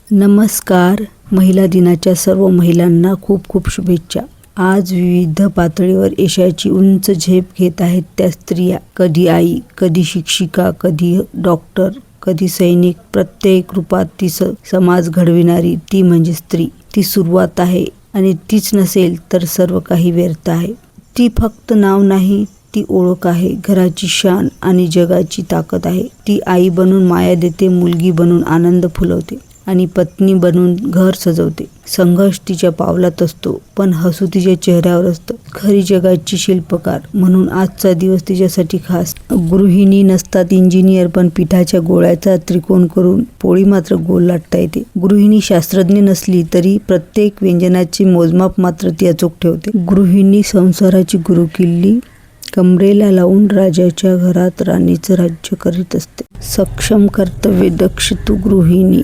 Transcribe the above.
नमस्कार. महिला दिनाच्या सर्व महिलांना खूप खूप शुभेच्छा. आज विविध पातळीवर यशाची उंच झेप घेत आहेत त्या स्त्रिया. कधी आई, कधी शिक्षिका, कधी डॉक्टर, कधी सैनिक. प्रत्येक रूपात ती समाज घडविणारी ती म्हणजे स्त्री. ती सुरुवात आहे आणि तीच नसेल तर सर्व काही व्यर्थ आहे. ती फक्त नाव नाही, ती ओळख आहे, घराची शान आणि जगाची ताकद आहे. ती आई बनून माया देते, मुलगी बनून आनंद फुलवते आणि पत्नी बनून घर सजवते. संघर्ष तिच्या पावलात असतो, पण हसू तिच्या चेहऱ्यावर असतं. खरी जगाची शिल्पकार म्हणून आजचा दिवस तिच्यासाठी खास. गृहिणी नसतात इंजिनियर, पण पिठाच्या गोळ्याचा त्रिकोण करून पोळी मात्र गोल लाटता येते. गृहिणी शास्त्रज्ञ नसली तरी प्रत्येक व्यंजनाचे मोजमाप मात्र ती अचूक ठेवते. गृहिणी संसाराची गुरुकिल्ली कमरेला लावून राजाच्या घरात राणीचं राज्य करीत असते. सक्षम, कर्तव्यदक्ष तू गृहिणी.